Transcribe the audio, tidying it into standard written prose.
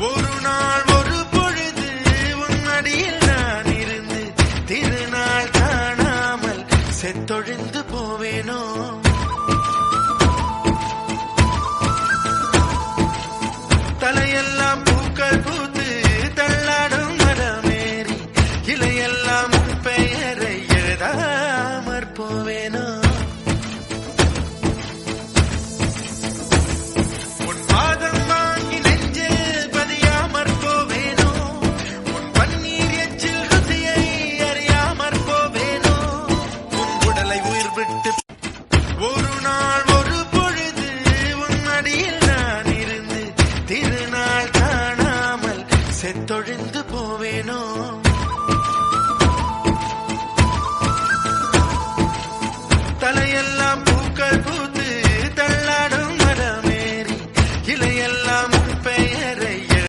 ஒரு நாள் ஒரு பொழுது உன்னடியில் நான் இருந்து திருநாள் காணாமல் செத்தொழிந்து போவேனோ. தலையெல்லாம் பூக்கள் பூத்து தள்ளாடும் மரமேறி இலையெல்லாம் பெயரை எழுதாமற் போவேனோ. உன் பாதம் வாங்கி நெஞ்சில் பதியாமற் போவேனோ. உன் பன்னீர் எச்சில் ருசியை அறியாமற் போவேனோ. உன் உடலை உயிர் விட்டு ஒரு நாள் ஒரு பொழுது உன் அடியில் நான் இருந்து திருநாள் காணாமல் செத்தொழிந்து போவேனோ.